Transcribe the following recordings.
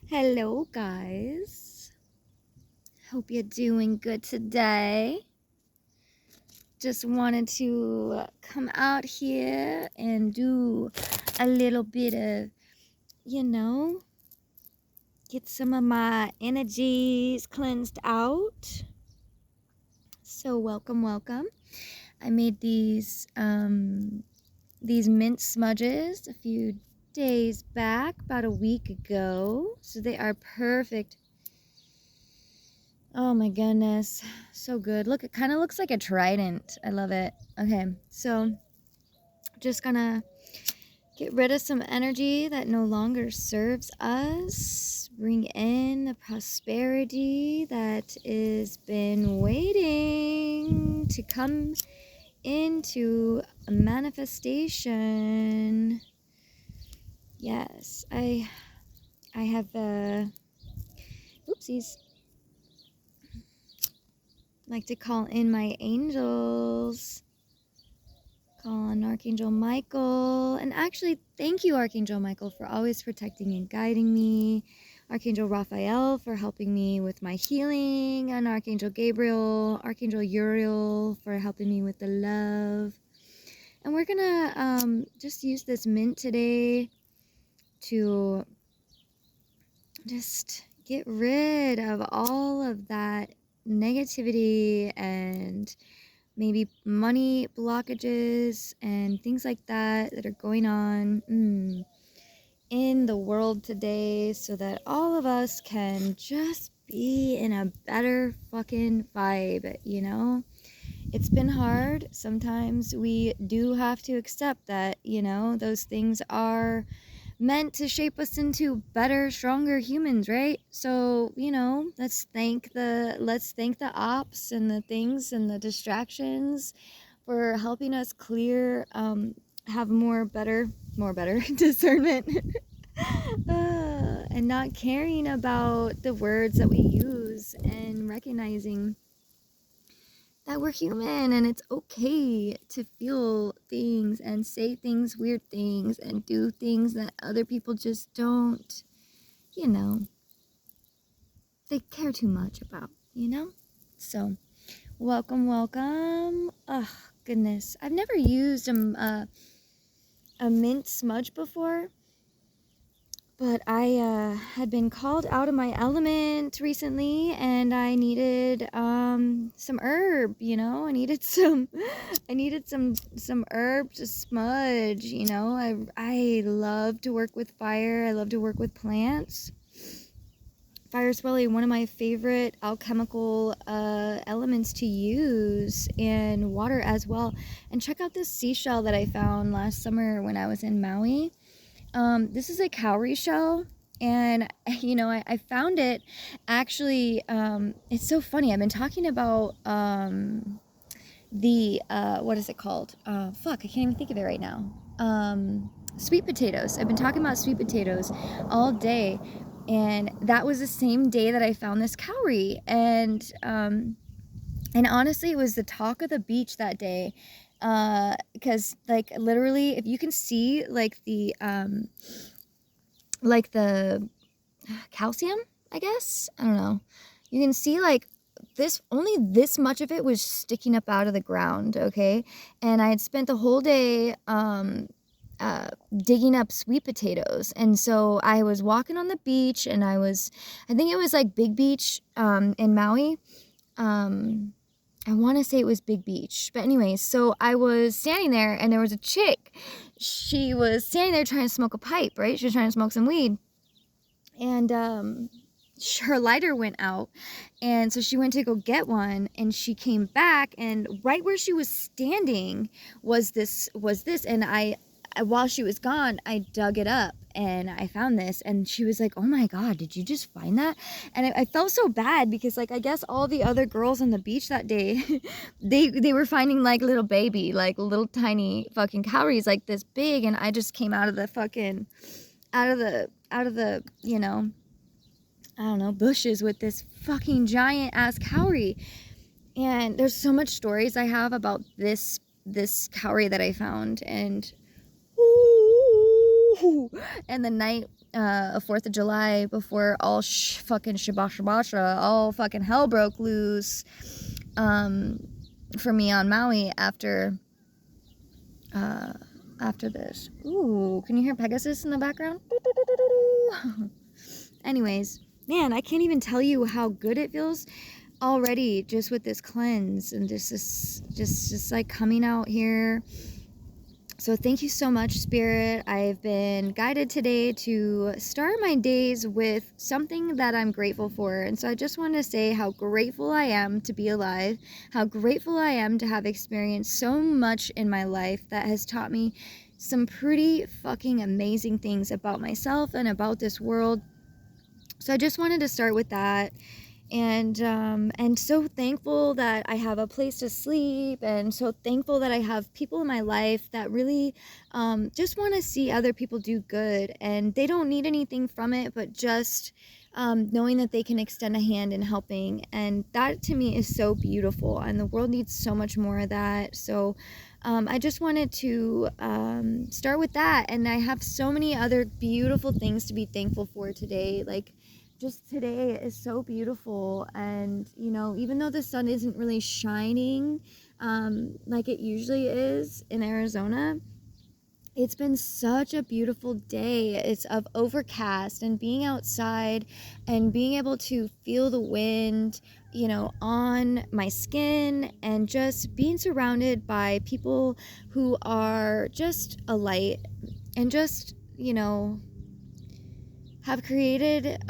Hello, guys. Hope you're doing good today. Just wanted to come out here and do a little bit of, you know, get some of my energies cleansed out. So welcome. I made these mint smudges a few days back, about a week ago. So they are perfect. Oh my goodness, so good. Look, it kind of looks like a trident. I love it. Okay, so just gonna get rid of some energy that no longer serves us. Bring in the prosperity that has been waiting to come into a manifestation. Yes, I have oopsies. Like to call in my angels. Call on Archangel Michael. And actually, thank you, Archangel Michael, for always protecting and guiding me. Archangel Raphael for helping me with my healing. And Archangel Gabriel, Archangel Uriel for helping me with the love. And we're going to just use this mint today to just get rid of all of that negativity and maybe money blockages and things like that are going on in the world today, so that all of us can just be in a better fucking vibe, you know? It's been hard. Sometimes we do have to accept that, you know, those things are meant to shape us into better, stronger humans, right? So, you know, let's thank the ops and the things and the distractions for helping us clear, have better discernment, and not caring about the words that we use, and recognizing that we're human and it's okay to feel things and say things, weird things, and do things that other people just don't, you know, they care too much about, you know? So, welcome. Oh, goodness. I've never used a mint smudge before. But I had been called out of my element recently, and I needed some herb, you know. I needed some herb to smudge, you know. I love to work with fire. I love to work with plants. Fire is really one of my favorite alchemical elements to use, and water as well. And check out this seashell that I found last summer when I was in Maui. This is a cowrie shell, and you know, I found it actually. It's so funny. I've been talking about the what is it called? Fuck, I can't even think of it right now. Sweet potatoes. I've been talking about sweet potatoes all day, and that was the same day that I found this cowrie, and honestly, it was the talk of the beach that day. Because like literally, if you can see like the calcium, I guess, I don't know, you can see like only this much of it was sticking up out of the ground, okay? And I had spent the whole day digging up sweet potatoes, and so I was walking on the beach, and I think it was like Big Beach in Maui. I want to say it was Big Beach. But anyways, so I was standing there, and there was a chick. She was standing there trying to smoke a pipe, right? She was trying to smoke some weed. And her lighter went out. And so she went to go get one, and she came back, and right where she was standing was this. And while she was gone, I dug it up and I found this, and she was like, "Oh my God, did you just find that?" And I felt so bad because, like, I guess all the other girls on the beach that day, they were finding like little baby, like little tiny fucking cowries like this big, and I just came out of the fucking, out of the, you know, I don't know, bushes with this fucking giant ass cowrie. And there's so much stories I have about this cowrie that I found, and the night a 4th of July before all fucking shibashabasha, all fucking hell broke loose for me on Maui after this. Ooh, can you hear Pegasus in the background? Anyways, man, I can't even tell you how good it feels already just with this cleanse and just like coming out here. So thank you so much, Spirit. I've been guided today to start my days with something that I'm grateful for. And so I just want to say how grateful I am to be alive, how grateful I am to have experienced so much in my life that has taught me some pretty fucking amazing things about myself and about this world. So I just wanted to start with that. And so thankful that I have a place to sleep, and so thankful that I have people in my life that really just want to see other people do good, and they don't need anything from it, but just knowing that they can extend a hand in helping. And that to me is so beautiful, and the world needs so much more of that. So I just wanted to start with that, and I have so many other beautiful things to be thankful for today. Like, just today is so beautiful, and you know, even though the sun isn't really shining like it usually is in Arizona, it's been such a beautiful day. It's of overcast, and being outside and being able to feel the wind, you know, on my skin, and just being surrounded by people who are just a light, and just, you know, have created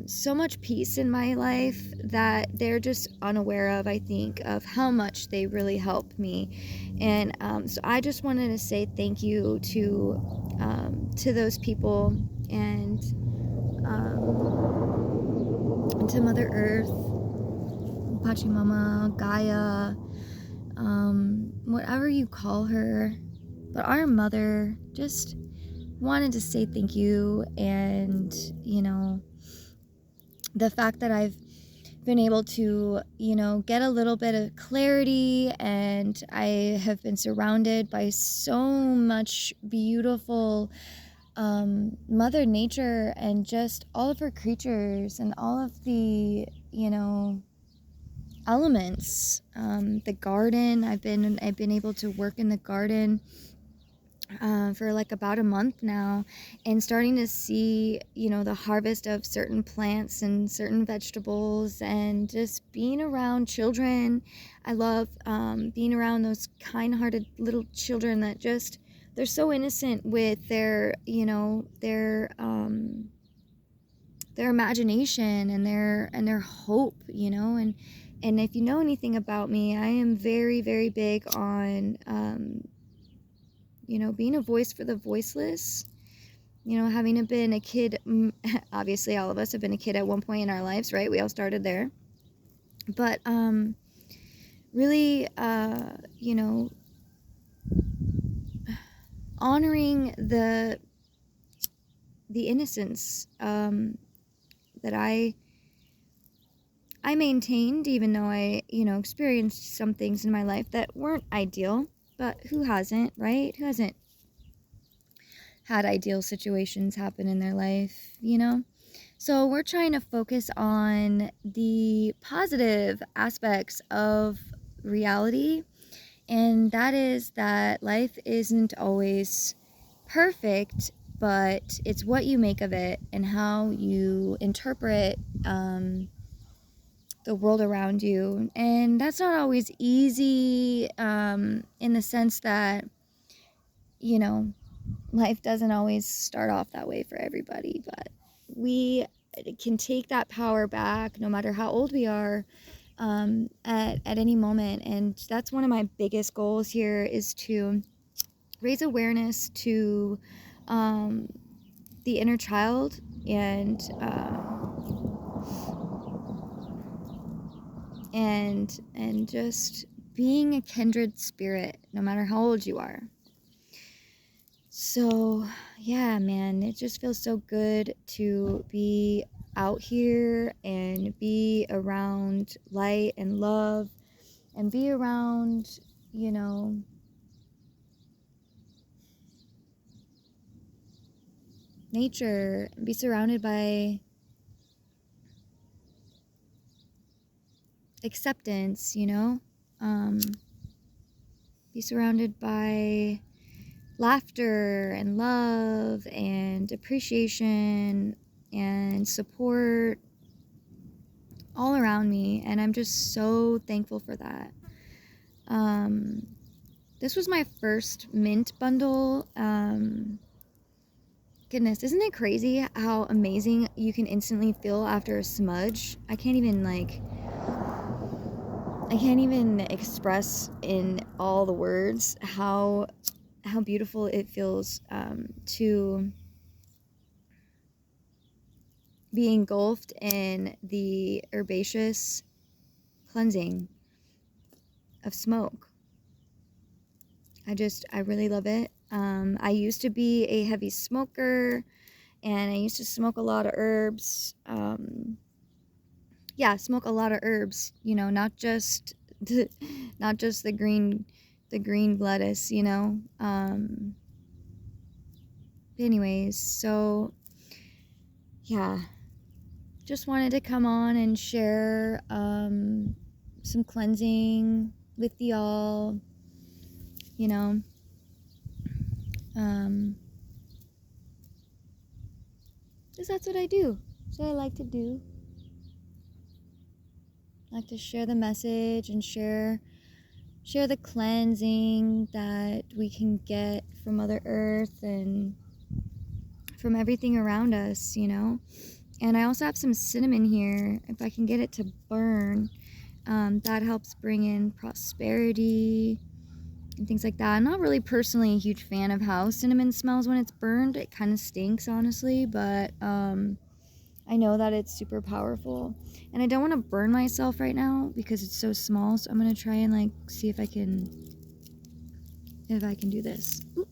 so much peace in my life that they're just unaware of, I think, of how much they really help me. And so I just wanted to say thank you to those people, and to Mother Earth, Pachamama, Gaia, whatever you call her, but our mother. Just wanted to say thank you. And you know, the fact that I've been able to, you know, get a little bit of clarity, and I have been surrounded by so much beautiful Mother Nature, and just all of her creatures, and all of the, you know, elements. The garden, I've been able to work in the garden for like about a month now, and starting to see, you know, the harvest of certain plants and certain vegetables, and just being around children. I love being around those kind-hearted little children that just, they're so innocent with their, you know, their imagination and their hope, you know. And if you know anything about me, I am very, very big on you know, being a voice for the voiceless. You know, having been a kid, obviously all of us have been a kid at one point in our lives, right? We all started there. But really, you know, honoring the innocence that I maintained, even though I, you know, experienced some things in my life that weren't ideal. But who hasn't, right? Who hasn't had ideal situations happen in their life, you know? So we're trying to focus on the positive aspects of reality, and that is that life isn't always perfect, but it's what you make of it and how you interpret the world around you. And that's not always easy, in the sense that, you know, life doesn't always start off that way for everybody, but we can take that power back no matter how old we are, at any moment. And that's one of my biggest goals here, is to raise awareness to the inner child, and just being a kindred spirit no matter how old you are. So yeah, man, it just feels so good to be out here and be around light and love, and be around, you know, nature, be surrounded by acceptance, you know? Be surrounded by laughter and love and appreciation and support all around me, and I'm just so thankful for that. This was my first mint bundle. Goodness, isn't it crazy how amazing you can instantly feel after a smudge? I can't even express in all the words how beautiful it feels to be engulfed in the herbaceous cleansing of smoke. I really love it. I used to be a heavy smoker, and I used to smoke a lot of herbs. Smoke a lot of herbs, you know, not just the green lettuce, you know. Anyways, so yeah, just wanted to come on and share some cleansing with y'all, you know. Because that's what I do. That's what I like to do. I like to share the message and share the cleansing that we can get from Mother Earth and from everything around us, you know. And I also have some cinnamon here. If I can get it to burn, that helps bring in prosperity and things like that. I'm not really personally a huge fan of how cinnamon smells when it's burned. It kind of stinks, honestly, but I know that it's super powerful. And I don't want to burn myself right now because it's so small, so I'm going to try and see if I can do this. Oop.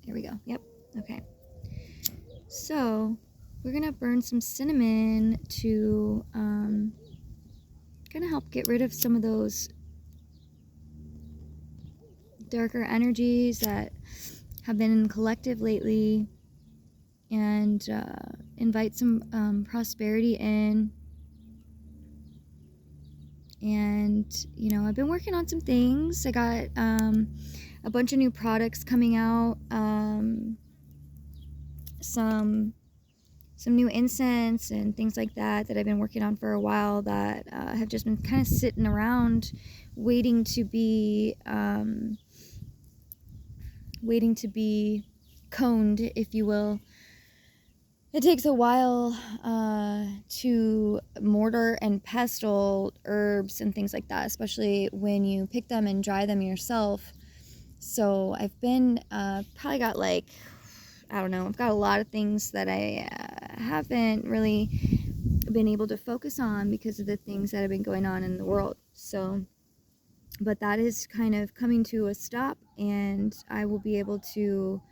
There we go. Yep. Okay. So, we're going to burn some cinnamon to kind of help get rid of some of those darker energies that have been in the collective lately, and invite some prosperity in. And you know, I've been working on some things. I got a bunch of new products coming out, some new incense and things like that I've been working on for a while, that have just been kind of sitting around waiting to be coned, if you will. It takes a while to mortar and pestle herbs and things like that, especially when you pick them and dry them yourself. So I've been probably got I've got a lot of things that I haven't really been able to focus on because of the things that have been going on in the world. So, but that is kind of coming to a stop, and I will be able to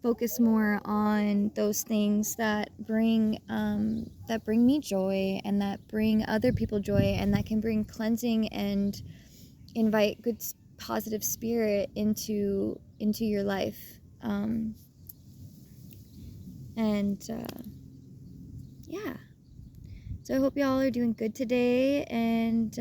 focus more on those things that bring me joy, and that bring other people joy, and that can bring cleansing and invite good positive spirit into your life. Yeah, so I hope y'all are doing good today, and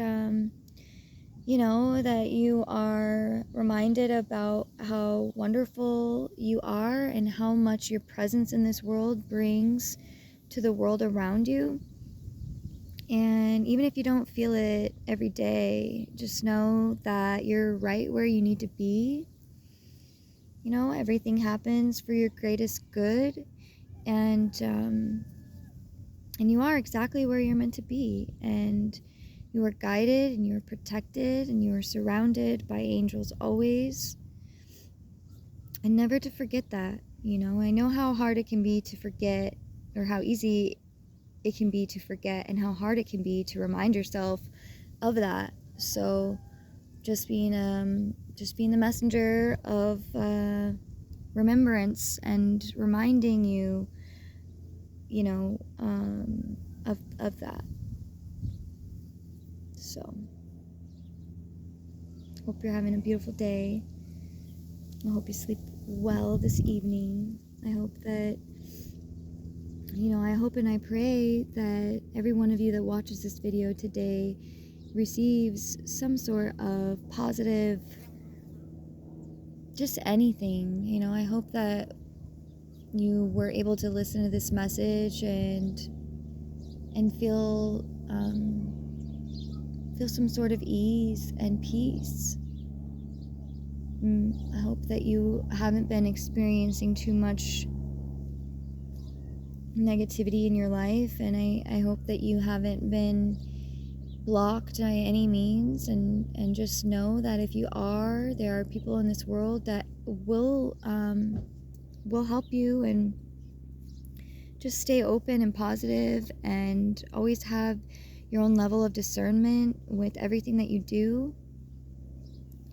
you know, that you are reminded about how wonderful you are and how much your presence in this world brings to the world around you. And even if you don't feel it every day, just know that you're right where you need to be. You know, everything happens for your greatest good, and you are exactly where you're meant to be, and you are guided, and you are protected, and you are surrounded by angels always. And never to forget that. You know, I know how hard it can be to forget, or how easy it can be to forget, and how hard it can be to remind yourself of that. So just being the messenger of remembrance, and reminding you, you know, of that. So hope you're having a beautiful day. I hope you sleep well this evening. I hope that I hope and I pray that every one of you that watches this video today receives some sort of positive, just anything. I hope that you were able to listen to this message and feel some sort of ease and peace. I hope that you haven't been experiencing too much negativity in your life, and I hope that you haven't been blocked by any means, and just know that if you are, there are people in this world that will help you, and just stay open and positive, and always have your own level of discernment with everything that you do,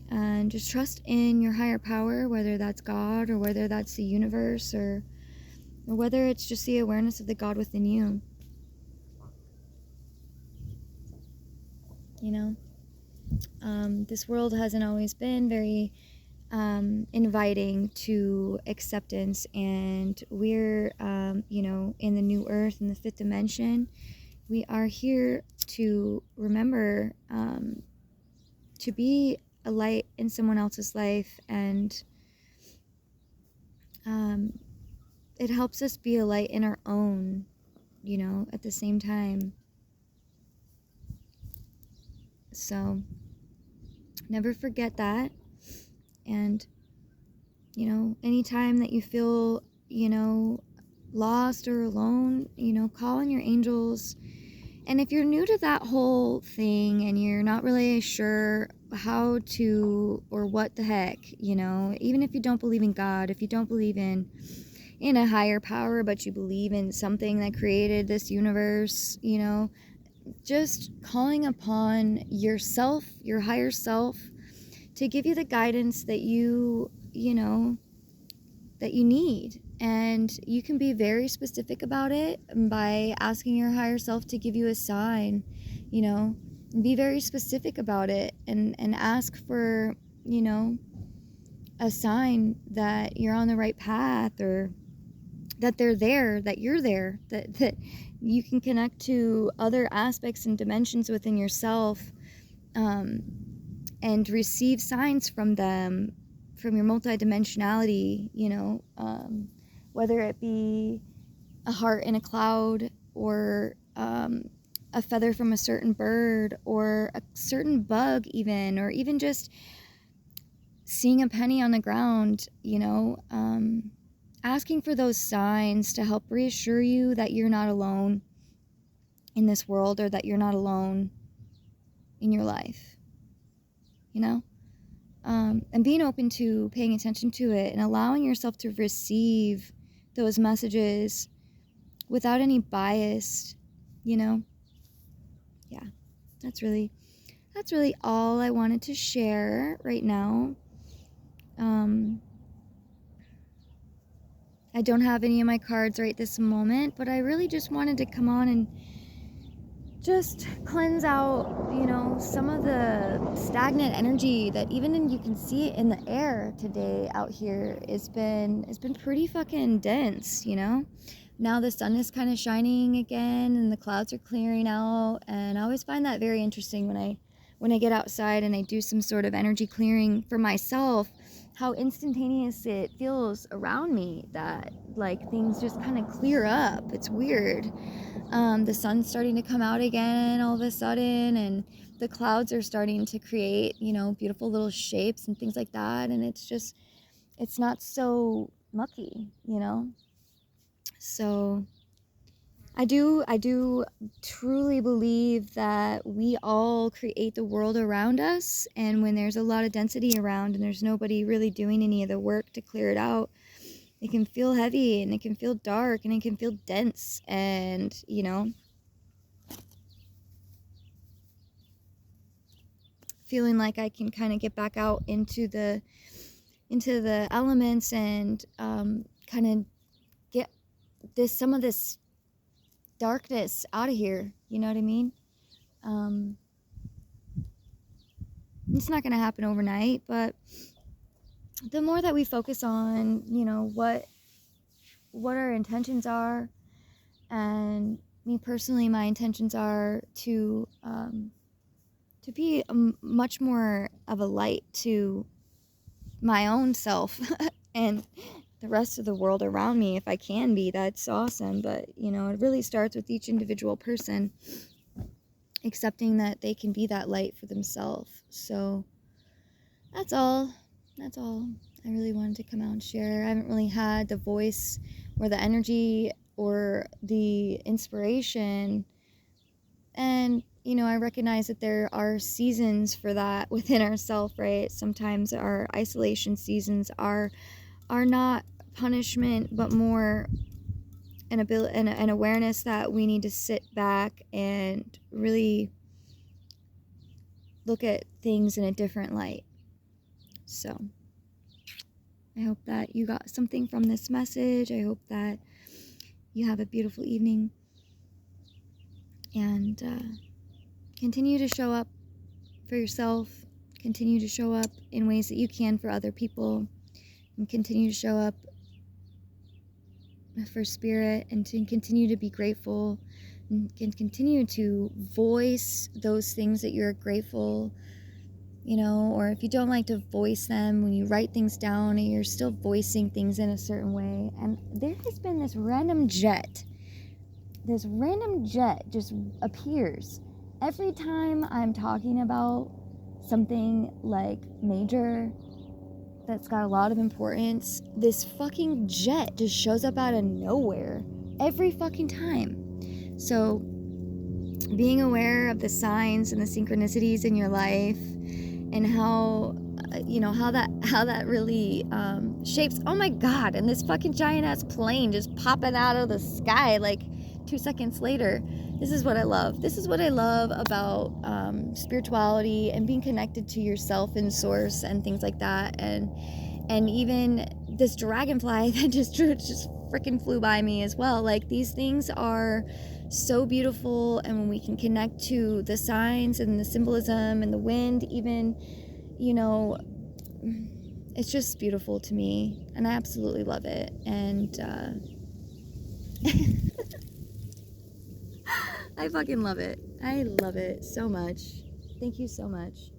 and just trust in your higher power, whether that's God or whether that's the universe, or whether it's just the awareness of the God within you. This world hasn't always been very inviting to acceptance, and we're in the new earth, in the fifth dimension. We are here to remember to be a light in someone else's life, and it helps us be a light in our own, at the same time. So never forget that. And anytime that you feel lost or alone, call on your angels. And if you're new to that whole thing and you're not really sure how to, or what the heck, even if you don't believe in God, if you don't believe in a higher power, but you believe in something that created this universe, just calling upon yourself, your higher self, to give you the guidance that you need. And you can be very specific about it by asking your higher self to give you a sign. Be very specific about it, and ask for a sign that you're on the right path, or that they're there, that you're there, that you can connect to other aspects and dimensions within yourself, and receive signs from them, from your multidimensionality, whether it be a heart in a cloud, or a feather from a certain bird, or a certain bug even, or even just seeing a penny on the ground, asking for those signs to help reassure you that you're not alone in this world, or that you're not alone in your life, and being open to paying attention to it, and allowing yourself to receive those messages without any bias. Yeah, that's really all I wanted to share right now. I don't have any of my cards right this moment, but I really just wanted to come on and just cleanse out, some of the stagnant energy that even you can see it in the air today out here. It's been pretty fucking dense, Now the sun is kind of shining again, and the clouds are clearing out, and I always find that very interesting when I get outside and I do some sort of energy clearing for myself, how instantaneous it feels around me, that like things just kind of clear up. It's weird. The sun's starting to come out again all of a sudden, and the clouds are starting to create, beautiful little shapes and things like that, and it's not so mucky, So I do truly believe that we all create the world around us, and when there's a lot of density around and there's nobody really doing any of the work to clear it out, it can feel heavy, and it can feel dark, and it can feel dense, and feeling like I can kind of get back out into the elements, and kind of get some of this darkness out of here, you know what I mean? It's not going to happen overnight, but the more that we focus on, what our intentions are, And me personally, my intentions are to be much more of a light to my own self and the rest of the world around me. If I can be, that's awesome. But you know, it really starts with each individual person accepting that they can be that light for themselves. So that's all. That's all I really wanted to come out and share. I haven't really had the voice or the energy or the inspiration. And, you know, I recognize that there are seasons for that within ourselves, right? Sometimes our isolation seasons are not punishment, but more an ability and an awareness that we need to sit back and really look at things in a different light. So I hope that you got something from this message. I hope that you have a beautiful evening, and continue to show up for yourself, continue to show up in ways that you can for other people, and continue to show up for spirit, and to continue to be grateful, and can continue to voice those things that you're grateful, you know, or if you don't like to voice them, when you write things down and you're still voicing things in a certain way. And there has been this random jet just appears every time I'm talking about something like major that's got a lot of importance. This fucking jet just shows up out of nowhere every fucking time. So being aware of the signs and the synchronicities in your life, and how you know how that really shapes. Oh my god, and this fucking giant ass plane just popping out of the sky like 2 seconds later. This is what I love about spirituality and being connected to yourself and source and things like that. And even this dragonfly that just freaking flew by me as well. Like, these things are so beautiful, and when we can connect to the signs and the symbolism and the wind, even, you know, it's just beautiful to me, and I absolutely love it. And I fucking love it. I love it so much. Thank you so much.